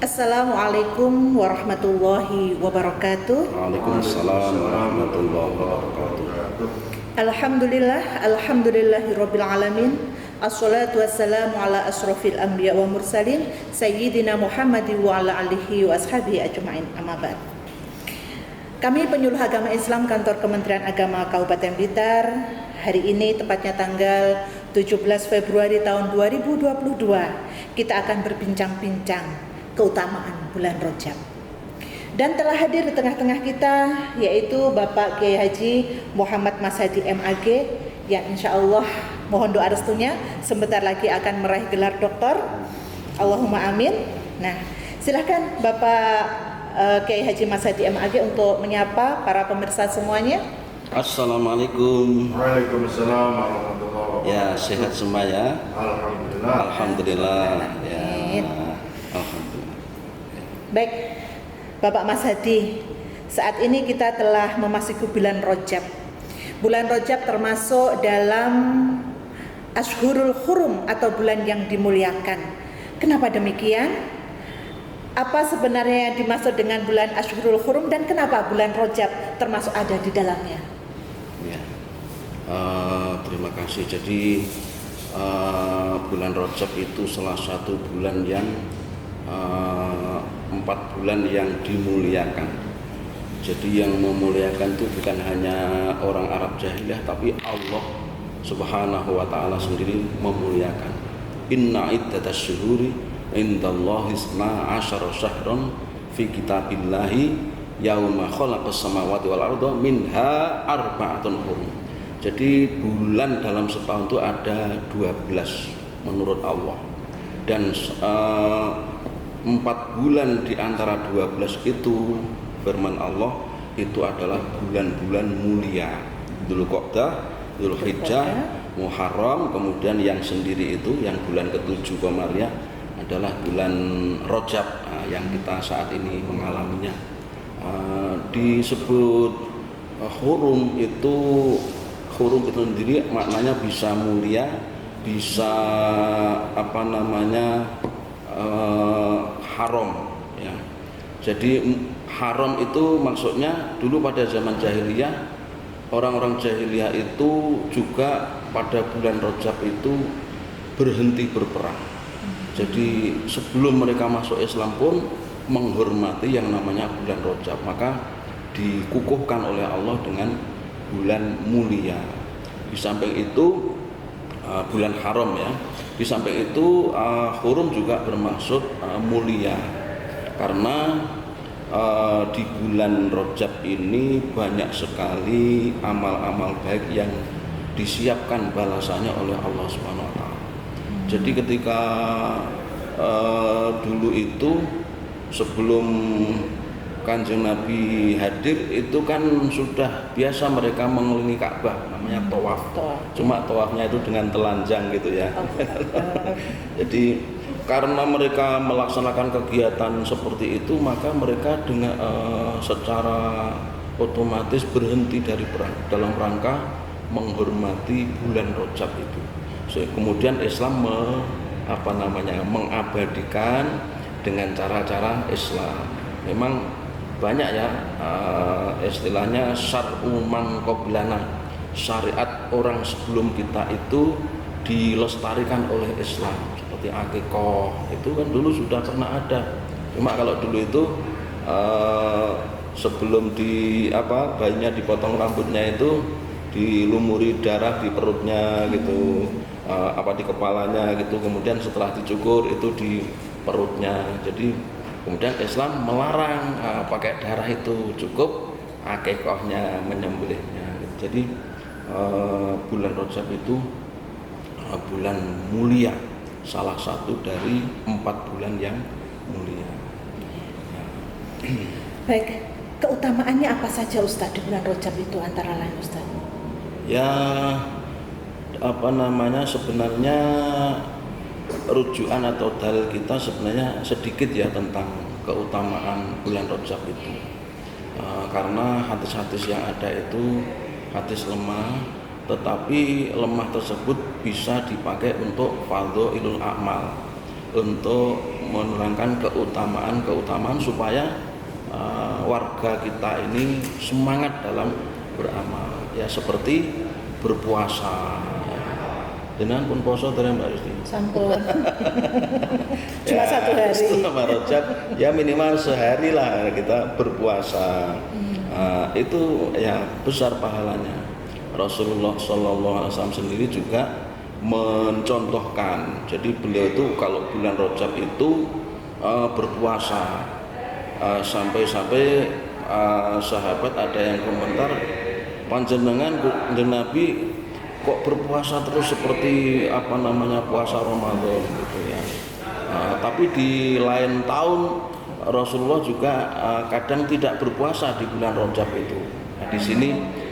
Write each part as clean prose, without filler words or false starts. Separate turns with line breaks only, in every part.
Assalamualaikum warahmatullahi wabarakatuh.
Waalaikumsalam warahmatullahi wabarakatuh.
Alhamdulillahirabbil alamin. Assalatu wassalamu ala asrofil anbiya wa mursalin sayyidina Muhammadin wa ala alihi wa ashabihi ajma'in. Amma ba'd. Kami penyuluh agama Islam Kantor Kementerian Agama Kabupaten Blitar, hari ini tepatnya tanggal 17 Februari tahun 2022, kita akan berbincang-bincang keutamaan bulan Rajab. Dan telah hadir di tengah-tengah kita yaitu Bapak Kiai Haji Muhammad Masadi MAG yang insya Allah mohon doa restunya sebentar lagi akan meraih gelar doktor. Allahumma amin. Nah, silahkan Bapak Kiai Haji Masadi MAG untuk menyapa para pemirsa semuanya.
Assalamualaikum.
Waalaikumsalam warahmatullahi wabarakatuh.
Ya, sehat semua ya.
Alhamdulillah.
Alhamdulillah. Ya.
Amin.
Alhamdulillah.
Baik, Bapak Mas Hadi, saat ini kita telah memasuki bulan Rajab. Bulan Rajab termasuk dalam Ashhurul Hurum atau bulan yang dimuliakan. Kenapa demikian? Apa sebenarnya yang dimaksud dengan bulan Ashhurul Hurum dan kenapa bulan Rajab termasuk ada di dalamnya?
Ya. Terima kasih. Jadi bulan Rajab itu salah satu bulan yang 4 bulan yang dimuliakan. Jadi yang memuliakan itu bukan hanya orang Arab jahiliyah, tapi Allah Subhanahu wa ta'ala sendiri memuliakan. Inna iddatas syuhuri indallahi isna asyara syahran fi kitabillahi yauma khalaqas samawati wal arda minha arba'atun hurum. Jadi bulan dalam setahun itu ada 12 menurut Allah. Dan 4 bulan di antara 12 itu firman Allah itu adalah bulan-bulan mulia. Dzulqa'dah, Dzulhijjah, Muharram, kemudian yang sendiri itu yang bulan ke-7 Qamariyah adalah bulan Rajab yang kita saat ini mengalaminya. Disebut hurum itu sendiri maknanya bisa mulia, bisa haram ya. Jadi haram itu maksudnya dulu pada zaman jahiliyah, orang-orang jahiliyah itu juga pada bulan Rajab itu berhenti berperang. Jadi sebelum mereka masuk Islam pun menghormati yang namanya bulan Rajab, maka dikukuhkan oleh Allah dengan bulan mulia. Di samping itu bulan haram ya. Di samping itu hurum juga bermaksud mulia, karena di bulan Rajab ini banyak sekali amal-amal baik yang disiapkan balasannya oleh Allah Subhanahu wa taala. Jadi ketika dulu itu sebelum Kanjeng Nabi hadir itu kan sudah biasa mereka mengelilingi Ka'bah, namanya tawaf. Cuma tawafnya itu dengan telanjang gitu ya. Jadi karena mereka melaksanakan kegiatan seperti itu, maka mereka dengan secara otomatis berhenti dari perang dalam rangka menghormati bulan Rajab itu. Kemudian Islam mengabadikan dengan cara-cara Islam. Memang banyak ya istilahnya syar'u man qablana, syariat orang sebelum kita itu dilestarikan oleh Islam, seperti akikah itu kan dulu sudah pernah ada. Cuma kalau dulu itu sebelum bayinya dipotong rambutnya itu dilumuri darah di perutnya gitu, di kepalanya gitu, kemudian setelah dicukur itu di perutnya. Jadi kemudian Islam melarang pakai darah itu, cukup akikahnya, menyembelihnya. Jadi bulan Rajab itu bulan mulia, salah satu dari 4 bulan yang mulia.
Baik, keutamaannya apa saja Ustaz di bulan Rajab itu antara lain Ustaz?
Ya sebenarnya rujukan atau dalil kita sebenarnya sedikit ya tentang keutamaan bulan Rajab itu, karena hadis-hadis yang ada itu hadis lemah, tetapi lemah tersebut bisa dipakai untuk fadhailul a'mal, untuk menerangkan keutamaan supaya warga kita ini semangat dalam beramal. Ya seperti berpuasa. Dengan pun poso dari Mbak Risti.
Sampun. Cuma satu hari.
Selama Rajab ya minimal sehari lah kita berpuasa. Itu ya besar pahalanya. Rasulullah SAW sendiri juga mencontohkan. Jadi beliau itu kalau bulan Rajab itu berpuasa sampai-sampai sahabat ada yang komentar, panjenengan Nabi kok berpuasa terus seperti puasa Ramadan gitu ya. Tapi di lain tahun Rasulullah juga kadang tidak berpuasa di bulan Rajab itu. Nah, di sini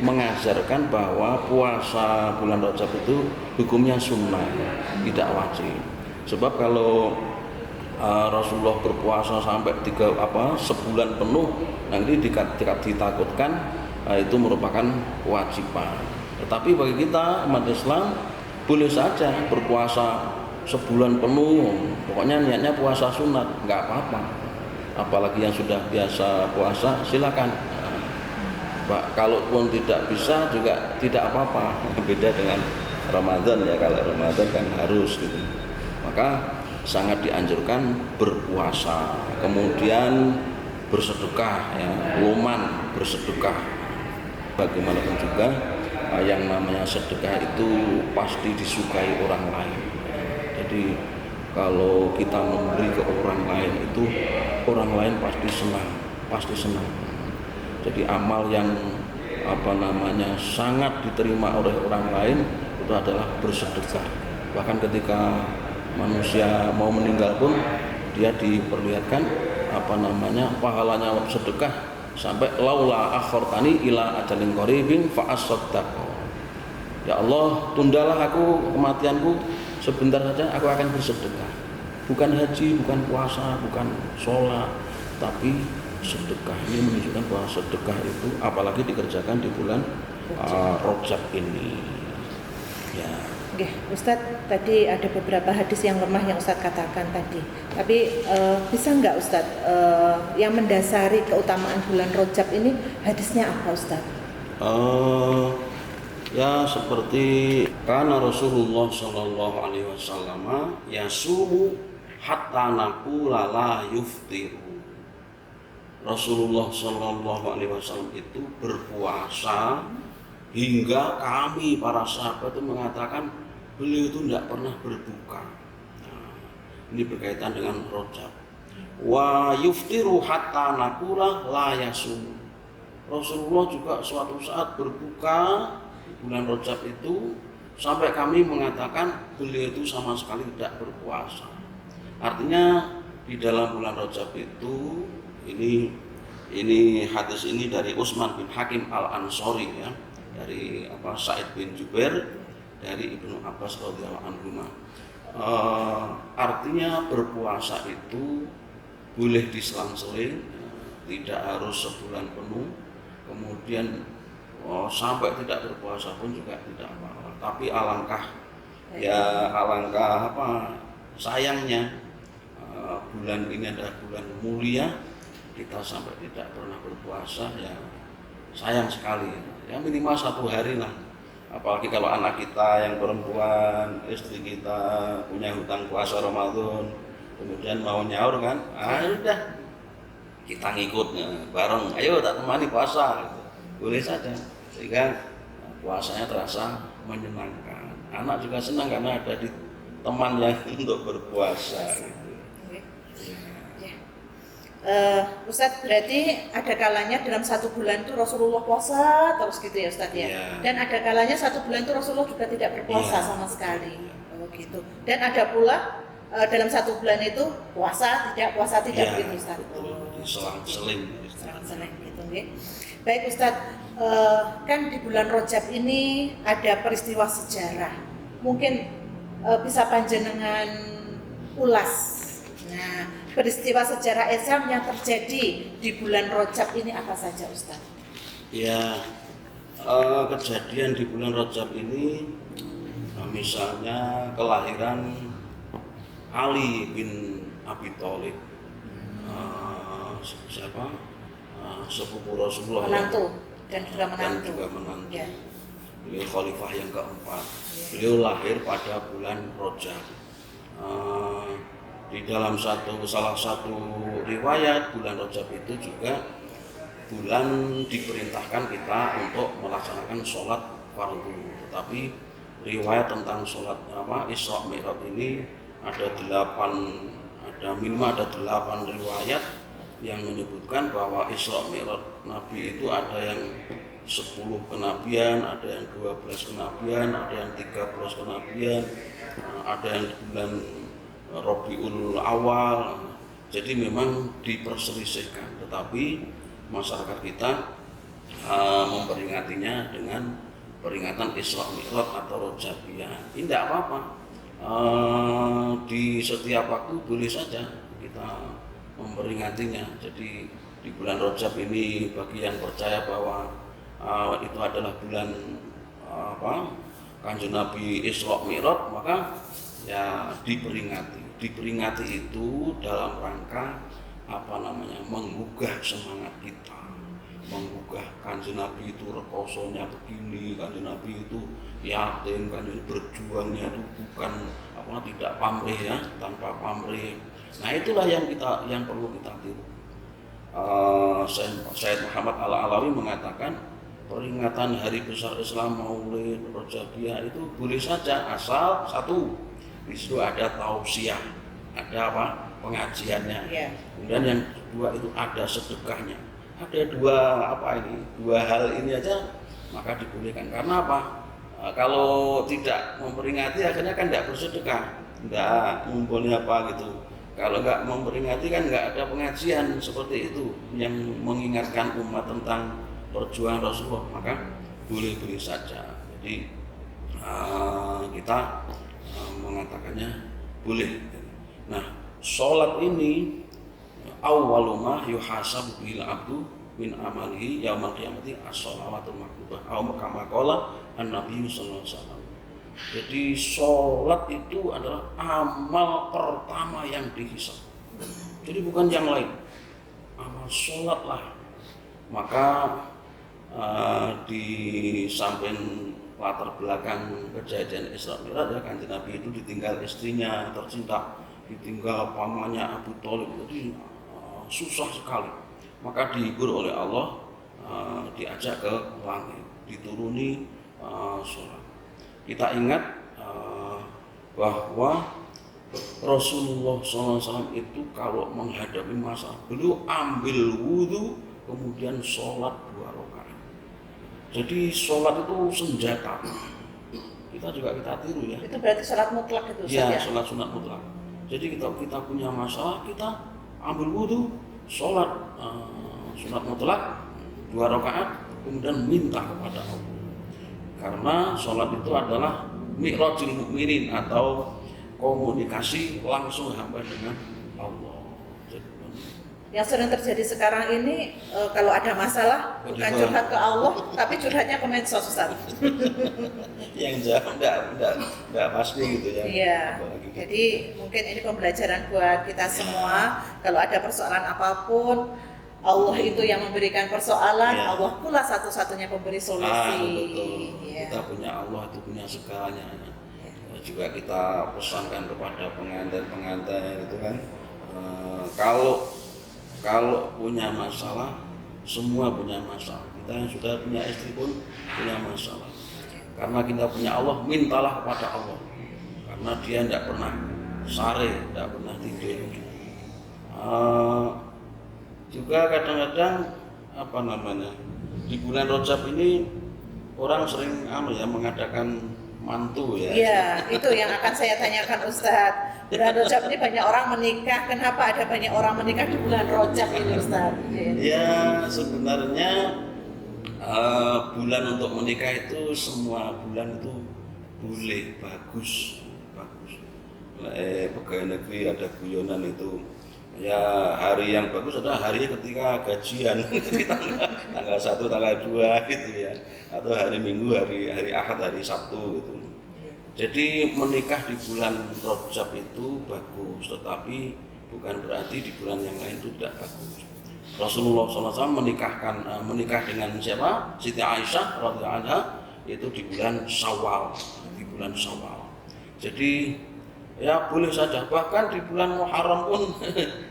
mengajarkan bahwa puasa bulan Rajab itu hukumnya sunnah, tidak wajib. Sebab kalau Rasulullah berpuasa sampai sebulan penuh, nanti ditakutkan itu merupakan kewajiban. Tetapi bagi kita umat Islam boleh saja berpuasa sebulan penuh, pokoknya niatnya puasa sunat, nggak apa-apa. Apalagi yang sudah biasa puasa silakan. Kalaupun tidak bisa juga tidak apa-apa. Beda dengan Ramadan ya, kalau Ramadan kan harus gitu. Maka sangat dianjurkan berpuasa, kemudian bersedekah ya, luman bersedekah. Bagaimanapun juga yang namanya sedekah itu pasti disukai orang lain. Jadi kalau kita memberi ke orang lain itu orang lain pasti senang. Jadi amal yang sangat diterima oleh orang lain itu adalah bersedekah. Bahkan ketika manusia mau meninggal pun dia diperlihatkan pahalanya sedekah sampai laula akhortani ila ajalin qaribin fa asaddaq. Ya Allah, tundalah aku kematianku sebentar saja, aku akan bersedekah. Bukan haji, bukan puasa, bukan sholat, tapi sedekah. Ini menunjukkan bahwa sedekah itu apalagi dikerjakan di bulan Rajab ini. Ya.
Oke, Ustadz, tadi ada beberapa hadis yang lemah yang Ustadz katakan tadi. Tapi bisa nggak Ustadz yang mendasari keutamaan bulan Rajab ini hadisnya apa Ustadz?
Ya seperti karena Rasulullah Shallallahu Alaihi Wasallam yasumu hatta naqula la yuftiru. Rasulullah Shallallahu Alaihi Wasallam itu berpuasa hingga kami para sahabat itu mengatakan beliau itu tidak pernah berbuka. Nah, ini berkaitan dengan Rajab. Wa yuftiru hatta naqula la yasum. Rasulullah juga suatu saat berbuka bulan Rajab itu sampai kami mengatakan beliau itu sama sekali tidak berpuasa. Artinya di dalam bulan Rajab itu ini hadis ini dari Utsman bin Hakim Al-Ansori ya, dari Sa'id bin Jubair, dari Ibnu Abbas radhiyallahu anhu. Artinya berpuasa itu boleh diselang-seling, tidak harus sebulan penuh. Kemudian sampai tidak berpuasa pun juga tidak apa-apa. Tapi alangkah sayangnya bulan ini adalah bulan mulia, kita sampai tidak pernah berpuasa, ya sayang sekali. Ya minimal 1 hari lah. Apalagi kalau anak kita yang perempuan, istri kita punya hutang puasa Ramadan, kemudian mau nyaur kan, udah kita ngikut bareng, ayo tak temani puasa, boleh saja. Sehingga puasanya terasa menyenangkan. Anak juga senang karena ada di teman yang untuk berpuasa.
Ustadz, berarti ada kalanya dalam 1 bulan itu Rasulullah puasa terus gitu ya Ustadz ya?
Ya. Dan
ada kalanya 1 bulan itu Rasulullah juga tidak berpuasa sama sekali. Oh gitu. Dan ada pula dalam 1 bulan itu puasa tidak begitu Ustadz.
Betul. Selang-seling
gitu nggih. Baik Ustadz, kan di bulan Rajab ini ada peristiwa sejarah. Mungkin bisa panjenengan ulas. Nah, peristiwa sejarah Islam yang terjadi di bulan Rajab ini apa saja Ustadz?
Ya, kejadian di bulan Rajab ini misalnya kelahiran Ali bin Abi Thalib, sepupu Rasulullah
Menantu dan juga
dan
menantu.
juga menantu.
Ya.
Beliau khalifah yang keempat. Beliau lahir pada bulan Rajab. Di dalam salah satu riwayat bulan Rajab itu juga bulan diperintahkan kita untuk melaksanakan sholat fardu. Tetapi riwayat tentang sholat Isra Mi'raj ini minimal ada 8 riwayat yang menyebutkan bahwa Isra Mi'raj Nabi itu ada yang 10 kenabian, ada yang 12 kenabian, ada yang 13 kenabian, ada yang bulan Rabiul Awal. Jadi memang diperselisihkan, tetapi masyarakat kita memperingatinya dengan peringatan Isra Mi'raj atau Rajabiyah. Ini tidak apa-apa. Di setiap waktu boleh saja kita memperingatinya. Jadi di bulan Rajab ini bagi yang percaya bahwa itu adalah bulan Kanjeng Nabi Isra Mi'raj, maka ya diperingati. Diperingati itu dalam rangka menggugah semangat kita, menggugah Kanjeng Nabi itu rekosonya begini, Kanjeng Nabi itu yatim, Kanjeng berjuangnya itu bukan tidak pamrih ya, tanpa pamrih. Nah itulah yang perlu kita tiru. Syekh Muhammad Al-Alawi mengatakan peringatan hari besar Islam Maulid Rajabiyah itu boleh saja asal satu di situ ada tausiah, ada pengajiannya. Yeah. Kemudian yang kedua itu ada sedekahnya. Ada dua hal ini aja maka dibolehkan. Karena apa? Kalau tidak memperingati akhirnya kan tidak bersedekah, tidak ngumpulnya gitu. Kalau nggak memperingati kan nggak ada pengajian seperti itu yang mengingatkan umat tentang perjuangan Rasulullah, maka boleh-boleh saja. Jadi kita mengatakannya boleh. Nah, sholat ini awwaluma yuhasabu bil abdu min amalihi yaumal qiyamati as-shalawatul maktubah aw kama qala an-nabi sallallahu alaihi wasallam. Jadi sholat itu adalah amal pertama yang dihisab. Jadi bukan yang lain. Amal sholatlah. Maka di samping latar belakang kejadian Isra Mi'raj ya, Kanjeng Nabi itu ditinggal istrinya tercinta, ditinggal pamannya Abu Thalib, jadi susah sekali. Maka dihibur oleh Allah, diajak ke langit, dituruni sholat. Kita ingat bahwa Rasulullah SAW itu kalau menghadapi masalah, beliau ambil wudhu kemudian sholat 2 rakaat. Jadi sholat itu senjata. Kita tiru ya. Itu
berarti sholat mutlak itu.
Iya, sholat sunat mutlak. Jadi kita punya masalah, kita ambil wudhu, sholat sunat mutlak 2 rakaat, kemudian minta kepada Allah. Karena sholat itu adalah mi'rajul mukminin atau komunikasi langsung hamba dengan Allah.
Yang sering terjadi sekarang ini kalau ada masalah bukan curhat ke Allah, tapi curhatnya ke medsos, Ustaz.
Yang jauh enggak pasti gitu ya.
Iya. Jadi mungkin ini pembelajaran buat kita semua. Kalau ada persoalan apapun, Allah itu yang memberikan persoalan, ya. Allah pula satu-satunya pemberi solusi.
Betul. Ya. Kita punya Allah itu punya segalanya. Ya. Juga kita pesankan kepada pengantin itu kan, kalau punya masalah, semua punya masalah. Kita yang sudah punya istri pun punya masalah. Karena kita punya Allah, mintalah kepada Allah. Karena Dia tidak pernah sare, tidak pernah tidur. Juga kadang-kadang di bulan Rajab ini orang sering mengadakan mantu ya.
Iya, itu yang akan saya tanyakan Ustadz. Bulan Rajab ini banyak orang menikah. Kenapa ada banyak orang menikah di bulan Rajab ini, Ustadz?
Ya, sebenarnya bulan untuk menikah itu semua bulan itu boleh, bagus. Pegawai negeri ada guyonan itu. Ya, hari yang bagus adalah hari ketika gajian di tanggal 1, tanggal 2 gitu ya. Atau hari Minggu, hari Ahad, hari Sabtu gitu. Jadi menikah di bulan Rajab itu bagus, tetapi bukan berarti di bulan yang lain itu tidak bagus. Rasulullah SAW menikah dengan siapa? Siti Aisyah radhiyallahu anha itu di bulan Syawal, Jadi ya boleh saja, bahkan di bulan Muharram pun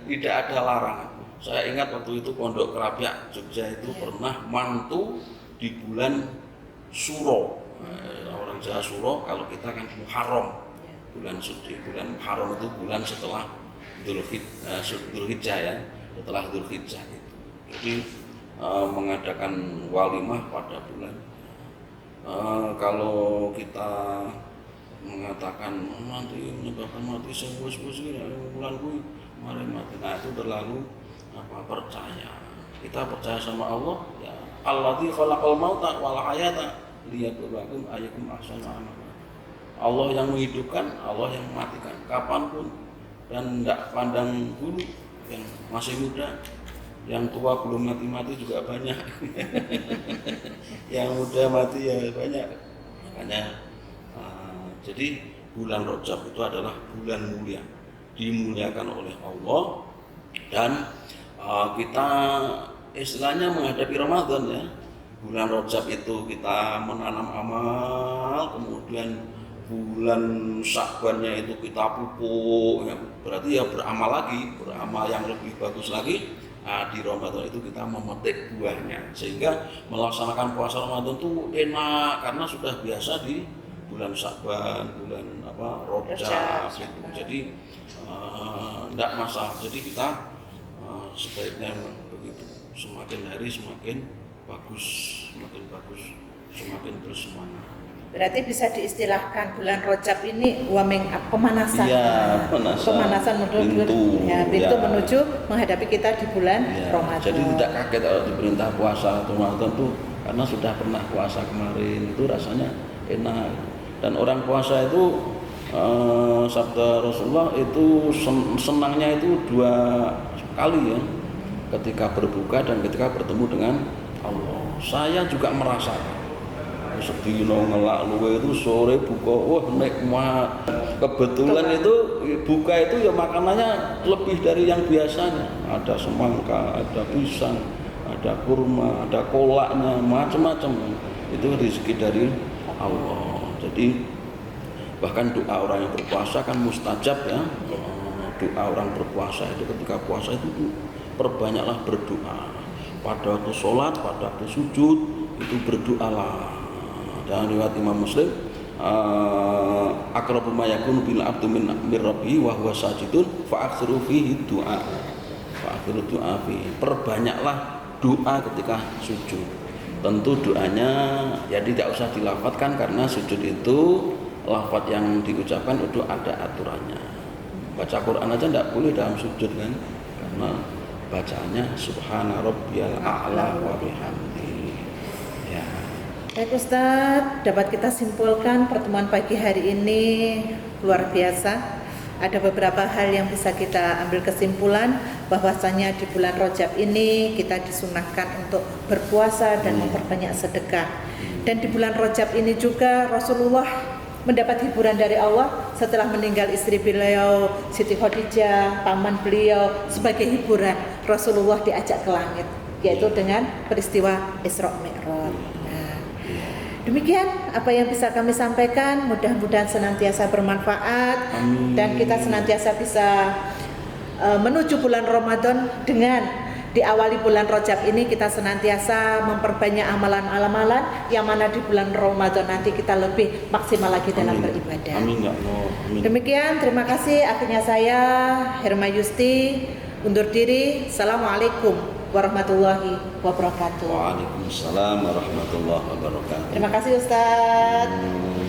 tidak ada larangan. Saya ingat waktu itu Pondok Kerapiak Jogja itu pernah mantu di bulan Suro. Orang Jawa Suro, kalau kita kan Muharram, bulan suci. Bulan Muharram itu bulan setelah Dzulhijjah ya, setelah Dzulhijjah itu. Jadi mengadakan walimah pada bulan. Kalau kita mengatakan nanti menyebabkan mati sewus bulan kuwi mari mati, nah itu terlalu percaya. Kita percaya sama Allah ya, alladzi khalaqal mauta wal hayata liyabluwakum ayyukum ahsanu amala. Allah yang menghidupkan, Allah yang mematikan kapanpun, dan tidak pandang bulu, yang masih muda, yang tua belum mati juga banyak. Yang muda mati ya banyak. Makanya jadi bulan Rajab itu adalah bulan mulia, dimuliakan oleh Allah, dan kita istilahnya menghadapi Ramadan ya. Bulan Rajab itu kita menanam amal, kemudian bulan Sya'bannya itu kita pupuk ya, berarti ya beramal yang lebih bagus lagi. Di Ramadan itu kita memetik buahnya, sehingga melaksanakan puasa Ramadan itu enak karena sudah biasa di bulan Sya'ban, bulan Rajab gitu. Jadi tidak masalah. Jadi kita sebaiknya begitu, semakin hari semakin bagus, semakin bersemangat.
Berarti bisa diistilahkan bulan Rajab ini pemanasan.
Iya,
pemanasan pintu menuju menghadapi kita di bulan Ramadan.
Jadi tidak kaget kalau diperintah puasa Ramadan tuh, karena sudah pernah puasa kemarin, itu rasanya enak. Dan orang puasa itu sabda Rasulullah itu senangnya itu 2 kali ya, ketika berbuka dan ketika bertemu dengan Allah. Saya juga merasakan sedino ngelak luwe itu sore buka, wah nikmat. Kebetulan itu buka itu ya makanannya lebih dari yang biasanya. Ada semangka, ada pisang, ada kurma, ada kolaknya, macam-macam. Itu rezeki dari Allah. Jadi bahkan doa orang yang berpuasa kan mustajab ya. Doa orang berpuasa itu ketika puasa itu perbanyaklah berdoa. Pada waktu sholat, pada waktu sujud itu berdoalah. Dan riwayat Imam Muslim, aqrabu ma yakunu bil abdu min rabbihi wa huwa sajidun fa aksiru fihi du'a. Perbanyaklah doa ketika sujud. Tentu doanya ya tidak usah dilafadzkan, karena sujud itu lafadz yang diucapkan itu ada aturannya. Baca Quran aja tidak boleh dalam sujud kan, karena bacaannya subhana rabbiyal a'la wa bihamdi. Ya.
Baik Ustadz, dapat kita simpulkan pertemuan pagi hari ini luar biasa. Ada beberapa hal yang bisa kita ambil kesimpulan, bahwasanya di bulan Rajab ini kita disunahkan untuk berpuasa dan memperbanyak sedekah. Dan di bulan Rajab ini juga Rasulullah mendapat hiburan dari Allah setelah meninggal istri beliau Siti Khadijah, paman beliau. Sebagai hiburan Rasulullah diajak ke langit, yaitu dengan peristiwa Isra Mi'raj. Demikian apa yang bisa kami sampaikan, mudah-mudahan senantiasa bermanfaat. Amin. Dan kita senantiasa bisa menuju bulan Ramadan dengan diawali bulan Rajab ini kita senantiasa memperbanyak amalan-amalan yang mana di bulan Ramadan nanti kita lebih maksimal lagi dalam beribadah.
Amin ya Allah. Amin.
Demikian, terima kasih. Akhirnya saya Herma Yusti undur diri. Assalamualaikum warahmatullahi wabarakatuh.
Waalaikumsalam warahmatullahi wabarakatuh.
Terima kasih Ustadz.